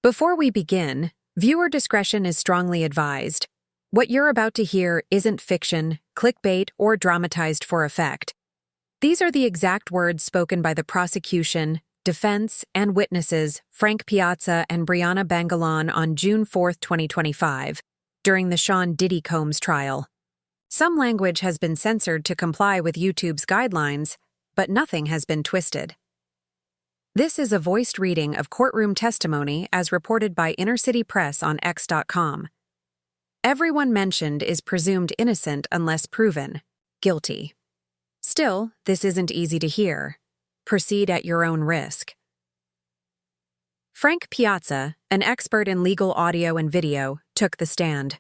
Before we begin, viewer discretion is strongly advised. What you're about to hear isn't fiction, clickbait, or dramatized for effect. These are the exact words spoken by the prosecution, defense, and witnesses Frank Piazza and Bryana Bongolan on June 4, 2025, during the Sean Diddy Combs trial. Some language has been censored to comply with YouTube's guidelines, but nothing has been twisted. This is a voiced reading of courtroom testimony as reported by Inner City Press on X.com. Everyone mentioned is presumed innocent unless proven guilty. Still, this isn't easy to hear. Proceed at your own risk. Frank Piazza, an expert in legal audio and video, took the stand.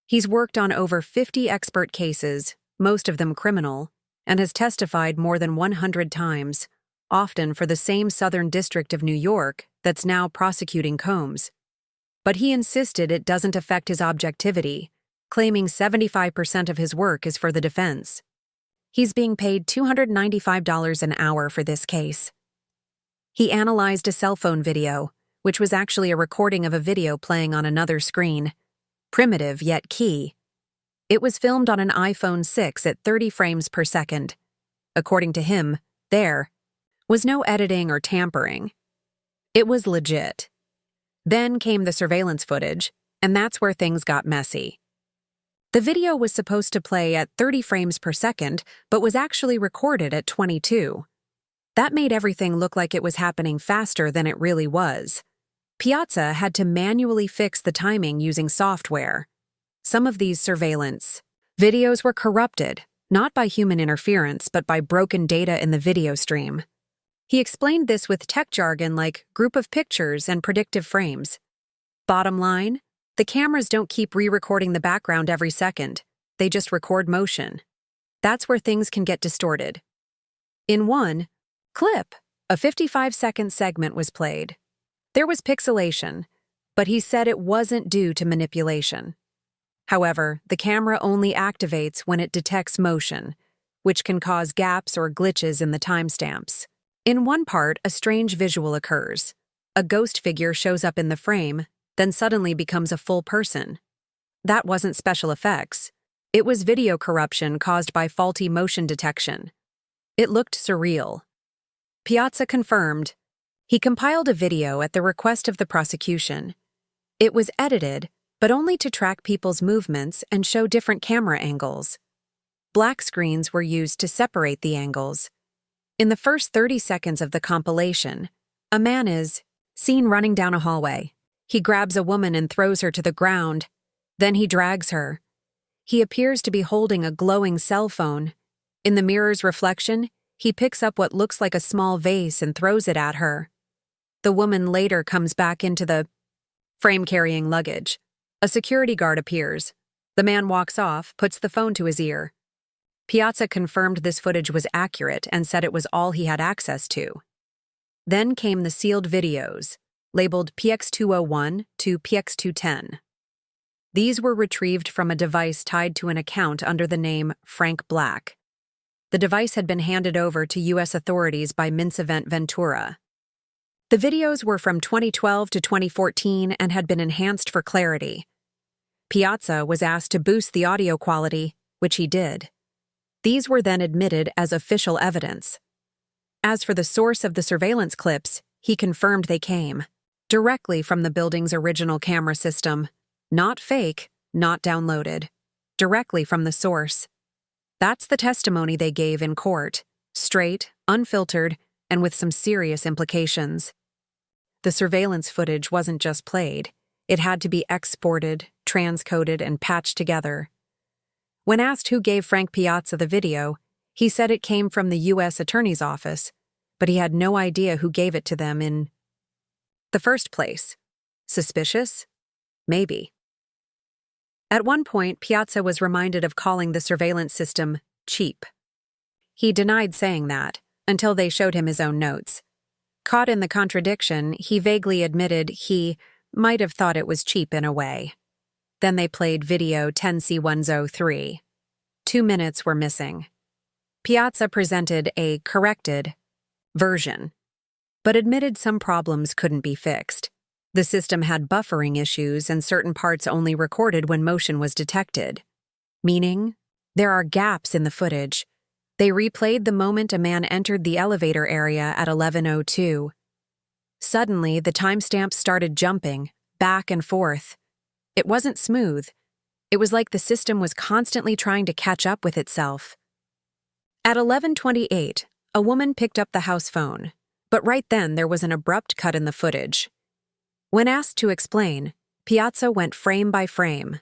He's worked on over 50 expert cases, most of them criminal, and has testified more than 100 times, often for the same Southern District of New York that's now prosecuting Combs. But he insisted it doesn't affect his objectivity, claiming 75% of his work is for the defense. He's being paid $295 an hour for this case. He analyzed a cell phone video, which was actually a recording of a video playing on another screen. Primitive yet key. It was filmed on an iPhone 6 at 30 frames per second. According to him, there was no editing or tampering. It was legit. Then came the surveillance footage, and that's where things got messy. The video was supposed to play at 30 frames per second, but was actually recorded at 22. That made everything look like it was happening faster than it really was. Piazza had to manually fix the timing using software. Some of these surveillance videos were corrupted, not by human interference, but by broken data in the video stream. He explained this with tech jargon like group of pictures and predictive frames. Bottom line, the cameras don't keep re-recording the background every second. They just record motion. That's where things can get distorted. In one clip, a 55-second segment was played. There was pixelation, but he said it wasn't due to manipulation. However, the camera only activates when it detects motion, which can cause gaps or glitches in the timestamps. In one part, a strange visual occurs. A ghost figure shows up in the frame, then suddenly becomes a full person. That wasn't special effects. It was video corruption caused by faulty motion detection. It looked surreal. Piazza confirmed. He compiled a video at the request of the prosecution. It was edited, but only to track people's movements and show different camera angles. Black screens were used to separate the angles. In the first 30 seconds of the compilation, a man is seen running down a hallway. He grabs a woman and throws her to the ground. Then he drags her. He appears to be holding a glowing cell phone. In the mirror's reflection, he picks up what looks like a small vase and throws it at her. The woman later comes back into the frame carrying luggage. A security guard appears. The man walks off, puts the phone to his ear. Piazza confirmed this footage was accurate and said it was all he had access to. Then came the sealed videos, labeled PX201 to PX210. These were retrieved from a device tied to an account under the name Frank Black. The device had been handed over to U.S. authorities by Mincevent Ventura. The videos were from 2012 to 2014 and had been enhanced for clarity. Piazza was asked to boost the audio quality, which he did. These were then admitted as official evidence. As for the source of the surveillance clips, he confirmed they came directly from the building's original camera system. Not fake, not downloaded. Directly from the source. That's the testimony they gave in court. Straight, unfiltered, and with some serious implications. The surveillance footage wasn't just played. It had to be exported, transcoded, and patched together. When asked who gave Frank Piazza the video, he said it came from the U.S. Attorney's Office, but he had no idea who gave it to them in the first place. Suspicious? Maybe. At one point, Piazza was reminded of calling the surveillance system cheap. He denied saying that, until they showed him his own notes. Caught in the contradiction, he vaguely admitted he might have thought it was cheap in a way. Then they played video 10C103. 2 minutes were missing. Piazza presented a corrected version, but admitted some problems couldn't be fixed. The system had buffering issues and certain parts only recorded when motion was detected. Meaning, there are gaps in the footage. They replayed the moment a man entered the elevator area at 11:02. Suddenly, the timestamps started jumping, back and forth. It wasn't smooth. It was like the system was constantly trying to catch up with itself. At 11:28, a woman picked up the house phone, but right then there was an abrupt cut in the footage. When asked to explain, Piazza went frame by frame.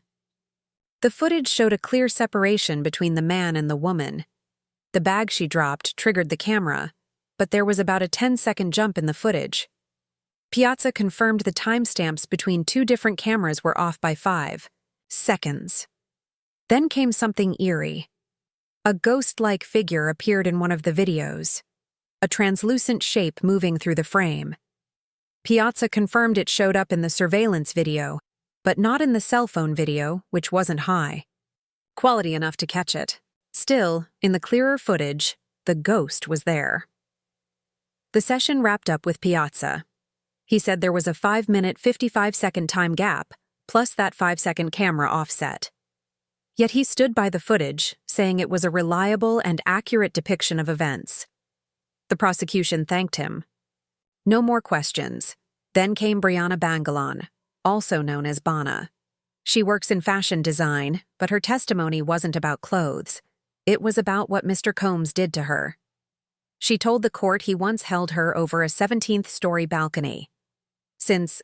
The footage showed a clear separation between the man and the woman. The bag she dropped triggered the camera, but there was about a 10-second jump in the footage. Piazza confirmed the timestamps between two different cameras were off by 5 seconds. Then came something eerie. A ghost-like figure appeared in one of the videos, a translucent shape moving through the frame. Piazza confirmed it showed up in the surveillance video, but not in the cell phone video, which wasn't high quality enough to catch it. Still, in the clearer footage, the ghost was there. The session wrapped up with Piazza. He said there was a 5-minute, 55-second time gap, plus that 5-second camera offset. Yet he stood by the footage, saying it was a reliable and accurate depiction of events. The prosecution thanked him. No more questions. Then came Bryana Bongolan, also known as Bana. She works in fashion design, but her testimony wasn't about clothes. It was about what Mr. Combs did to her. She told the court he once held her over a 17th-story balcony. Since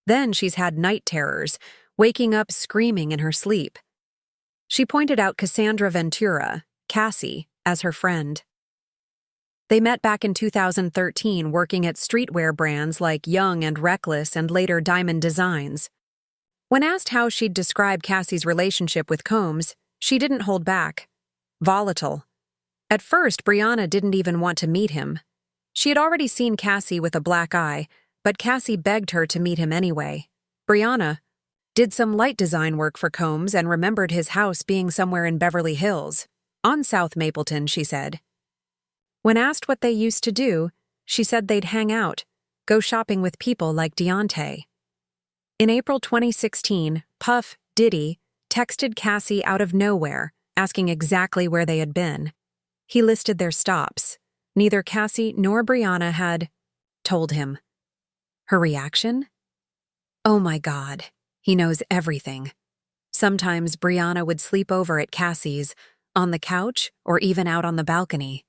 then, she's had night terrors, waking up screaming in her sleep. She pointed out Cassandra Ventura, Cassie, as her friend. They met back in 2013 working at streetwear brands like Young and Reckless and later Diamond Designs. When asked how she'd describe Cassie's relationship with Combs, she didn't hold back. Volatile. At first, Bryana didn't even want to meet him. She had already seen Cassie with a black eye, but Cassie begged her to meet him anyway. Bryana did some light design work for Combs and remembered his house being somewhere in Beverly Hills, on South Mapleton, she said. When asked what they used to do, she said they'd hang out, go shopping with people like Deontay. In April 2016, Puff Diddy texted Cassie out of nowhere, asking exactly where they had been. He listed their stops. Neither Cassie nor Bryana had told him. Her reaction? Oh my God, he knows everything. Sometimes Bryana would sleep over at Cassie's, on the couch or even out on the balcony.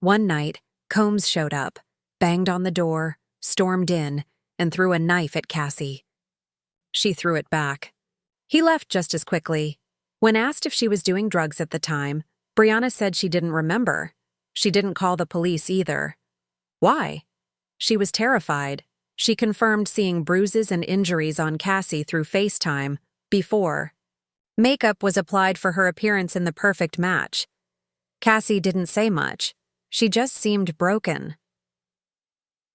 One night, Combs showed up, banged on the door, stormed in, and threw a knife at Cassie. She threw it back. He left just as quickly. When asked if she was doing drugs at the time, Bryana said she didn't remember. She didn't call the police either. Why? She was terrified. She confirmed seeing bruises and injuries on Cassie through FaceTime before. Makeup was applied for her appearance in The Perfect Match. Cassie didn't say much. She just seemed broken.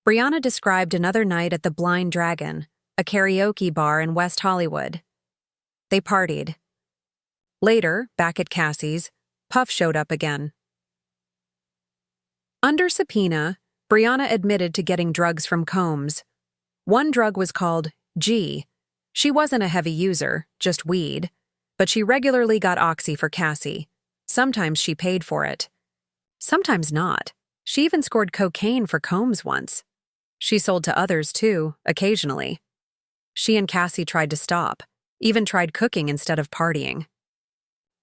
Bryana described another night at the Blind Dragon, a karaoke bar in West Hollywood. They partied. Later, back at Cassie's, Puff showed up again. Under subpoena, Bryana admitted to getting drugs from Combs. One drug was called G. She wasn't a heavy user, just weed, but she regularly got oxy for Cassie. Sometimes she paid for it. Sometimes not. She even scored cocaine for Combs once. She sold to others too, occasionally. She and Cassie tried to stop, even tried cooking instead of partying.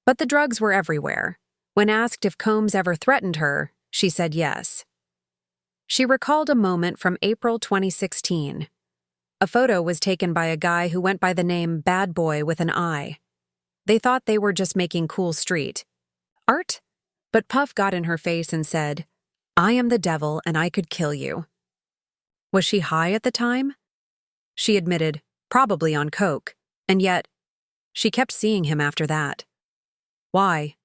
But the drugs were everywhere. When asked if Combs ever threatened her, she said yes. She recalled a moment from April 2016. A photo was taken by a guy who went by the name Bad Boy with an I. They thought they were just making cool street art, but Puff got in her face and said, "I am the devil and I could kill you." Was she high at the time? She admitted, probably on coke, and yet, she kept seeing him after that. Why?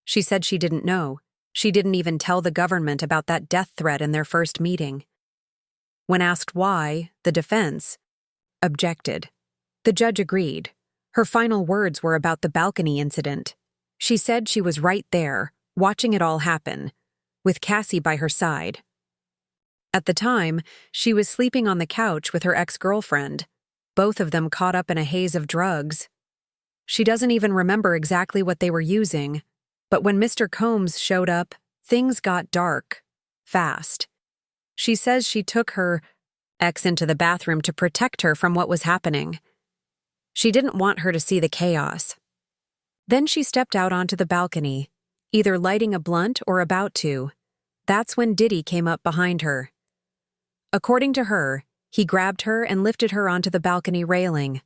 She said she didn't know. She didn't even tell the government about that death threat in their first meeting. When asked why, the defense objected. The judge agreed. Her final words were about the balcony incident. She said she was right there, watching it all happen, with Cassie by her side. At the time, she was sleeping on the couch with her ex-girlfriend, both of them caught up in a haze of drugs. She doesn't even remember exactly what they were using, but when Mr. Combs showed up, things got dark, fast. She says she took her ex into the bathroom to protect her from what was happening. She didn't want her to see the chaos. Then she stepped out onto the balcony, either lighting a blunt or about to. That's when Diddy came up behind her. According to her, he grabbed her and lifted her onto the balcony railing.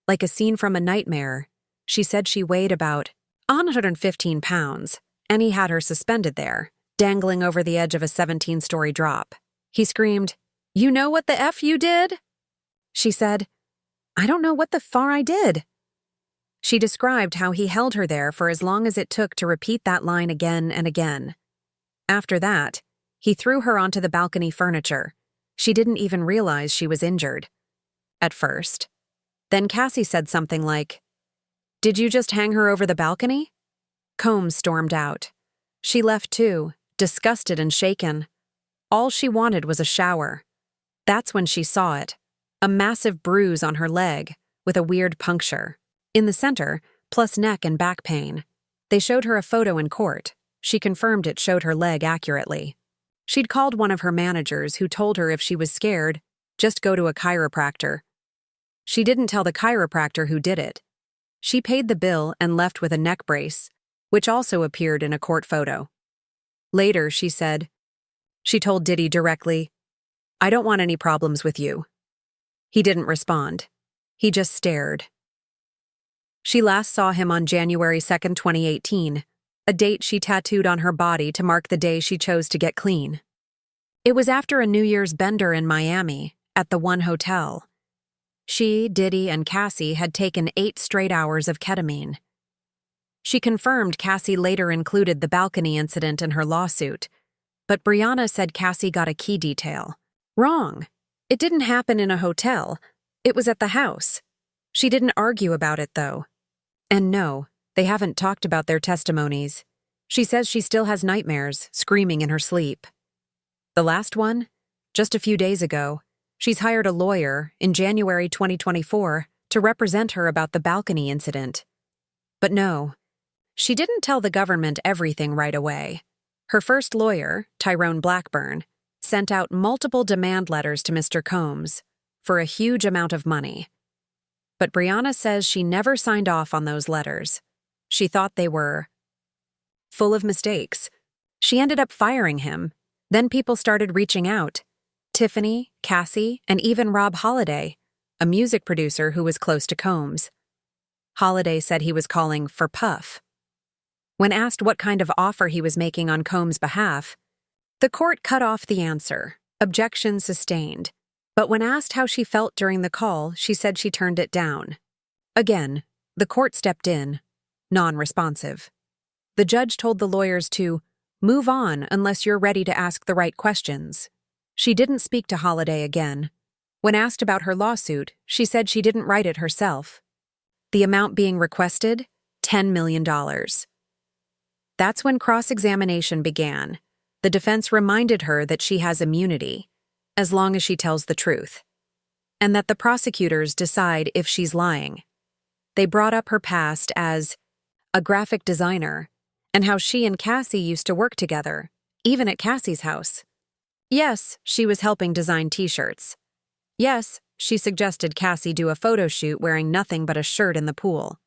Like a scene from a nightmare, she said she weighed about 115 pounds, and he had her suspended there, dangling over the edge of a 17-story drop. He screamed, "You know what the F you did?" She said, "I don't know what the far I did." She described how he held her there for as long as it took to repeat that line again and again. After that, he threw her onto the balcony furniture. She didn't even realize she was injured. At first. Then Cassie said something like, "Did you just hang her over the balcony?" Combs stormed out. She left too, disgusted and shaken. All she wanted was a shower. That's when she saw it. A massive bruise on her leg, with a weird puncture. In the center, plus neck and back pain. They showed her a photo in court. She confirmed it showed her leg accurately. She'd called one of her managers who told her if she was scared, just go to a chiropractor. She didn't tell the chiropractor who did it. She paid the bill and left with a neck brace, which also appeared in a court photo. Later, she told Diddy directly, "I don't want any problems with you." He didn't respond. He just stared. She last saw him on January 2nd, 2018, a date she tattooed on her body to mark the day she chose to get clean. It was after a New Year's bender in Miami, at the one hotel. She, Diddy, and Cassie had taken 8 straight hours of ketamine. She confirmed Cassie later included the balcony incident in her lawsuit, but Bryana said Cassie got a key detail. Wrong. It didn't happen in a hotel. It was at the house. She didn't argue about it, though. And no, they haven't talked about their testimonies. She says she still has nightmares, screaming in her sleep. The last one? Just a few days ago. She's hired a lawyer, in January 2024, to represent her about the balcony incident. But no, she didn't tell the government everything right away. Her first lawyer, Tyrone Blackburn, sent out multiple demand letters to Mr. Combs for a huge amount of money. But Bryana says she never signed off on those letters. She thought they were full of mistakes. She ended up firing him. Then people started reaching out. Tiffany, Cassie, and even Rob Holiday, a music producer who was close to Combs. Holiday said he was calling for Puff. When asked what kind of offer he was making on Combs' behalf, the court cut off the answer, objection sustained. But when asked how she felt during the call, she said she turned it down. Again, the court stepped in, non-responsive. The judge told the lawyers to move on unless you're ready to ask the right questions. She didn't speak to Holiday again. When asked about her lawsuit, she said she didn't write it herself. The amount being requested? $10 million. That's when cross-examination began. The defense reminded her that she has immunity, as long as she tells the truth, and that the prosecutors decide if she's lying. They brought up her past as a graphic designer and how she and Cassie used to work together, even at Cassie's house. Yes, she was helping design t-shirts. Yes, she suggested Cassie do a photo shoot wearing nothing but a shirt in the pool.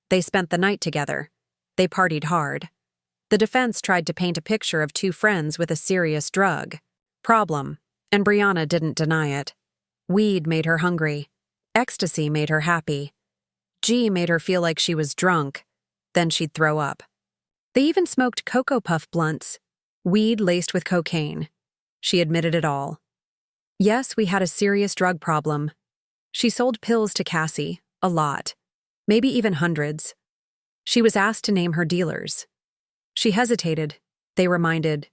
They spent the night together. They partied hard. The defense tried to paint a picture of 2 friends with a serious drug problem, and Bryana didn't deny it. Weed made her hungry. Ecstasy made her happy. G made her feel like she was drunk. Then she'd throw up. They even smoked Cocoa Puff blunts, weed laced with cocaine. She admitted it all. Yes, we had a serious drug problem. She sold pills to Cassie, a lot, maybe even hundreds. She was asked to name her dealers. She hesitated. They reminded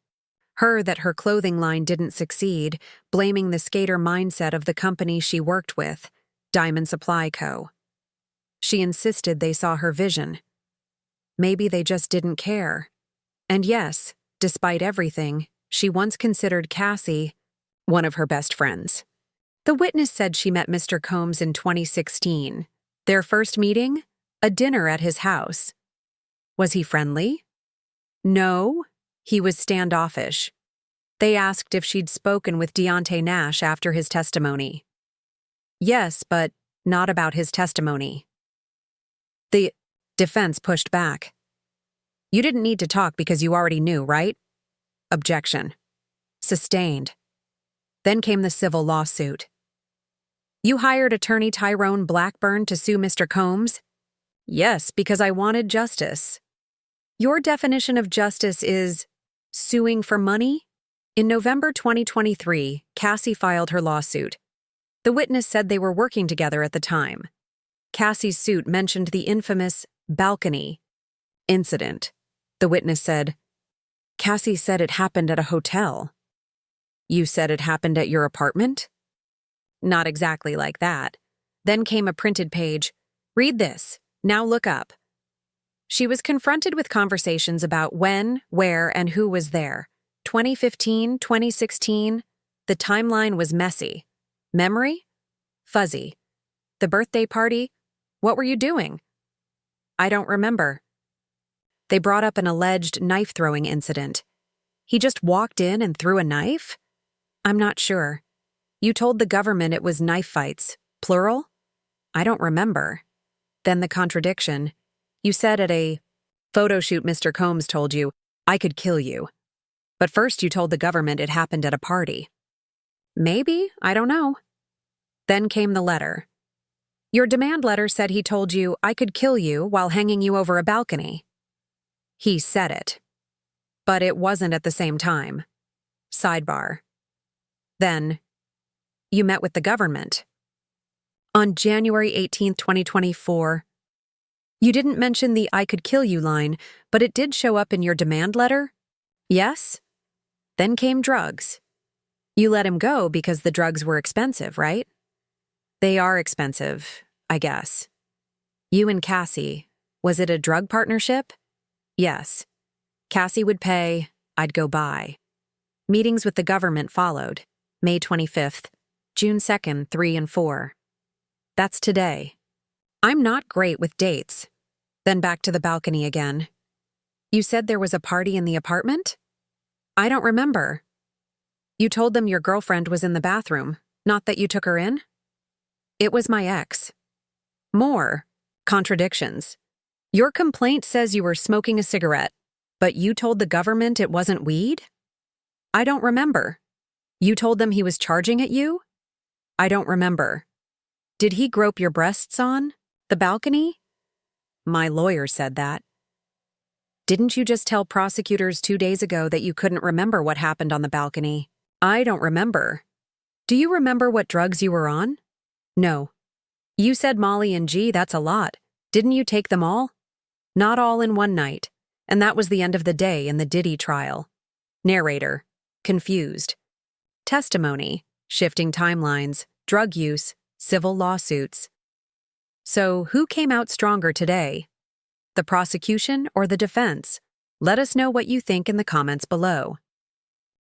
her that her clothing line didn't succeed, blaming the skater mindset of the company she worked with, Diamond Supply Co. She insisted they saw her vision. Maybe they just didn't care. And yes, despite everything, she once considered Cassie one of her best friends. The witness said she met Mr. Combs in 2016. Their first meeting? A dinner at his house. Was he friendly? No, he was standoffish. They asked if she'd spoken with Deontay Nash after his testimony. Yes, but not about his testimony. The defense pushed back. You didn't need to talk because you already knew, right? Objection. Sustained. Then came the civil lawsuit. You hired attorney Tyrone Blackburn to sue Mr. Combs? Yes, because I wanted justice. Your definition of justice is suing for money? In November 2023, Cassie filed her lawsuit. The witness said they were working together at the time. Cassie's suit mentioned the infamous balcony incident. The witness said, Cassie said it happened at a hotel. You said it happened at your apartment? Not exactly like that. Then came a printed page. Read this. Now look up. She was confronted with conversations about when, where, and who was there. 2015, 2016. The timeline was messy. Memory? Fuzzy. The birthday party? What were you doing? I don't remember. They brought up an alleged knife-throwing incident. He just walked in and threw a knife? I'm not sure. You told the government it was knife fights, plural? I don't remember. Then the contradiction. You said at a photo shoot Mr. Combs told you, I could kill you. But first you told the government it happened at a party. Maybe, I don't know. Then came the letter. Your demand letter said he told you, I could kill you while hanging you over a balcony. He said it. But it wasn't at the same time. Sidebar. Then, you met with the government. On January 18, 2024, you didn't mention the I could kill you line, but it did show up in your demand letter? Yes? Then came drugs. You let him go because the drugs were expensive, right? They are expensive, I guess. You and Cassie, was it a drug partnership? Yes. Cassie would pay, I'd go buy. Meetings with the government followed, May 25th, June 2nd, 3 and 4. That's today. I'm not great with dates. Then back to the balcony again. You said there was a party in the apartment? I don't remember. You told them your girlfriend was in the bathroom, not that you took her in? It was my ex. More contradictions. Your complaint says you were smoking a cigarette, but you told the government it wasn't weed? I don't remember. You told them he was charging at you? I don't remember. Did he grope your breasts on the balcony? My lawyer said that. Didn't you just tell prosecutors 2 days ago that you couldn't remember what happened on the balcony? I don't remember. Do you remember what drugs you were on? No. You said Molly and G, that's a lot. Didn't you take them all? Not all in one night. And that was the end of the day in the Diddy trial. Narrator. Confused. Testimony. Shifting timelines. Drug use. Civil lawsuits. So, who came out stronger today? The prosecution or the defense? Let us know what you think in the comments below.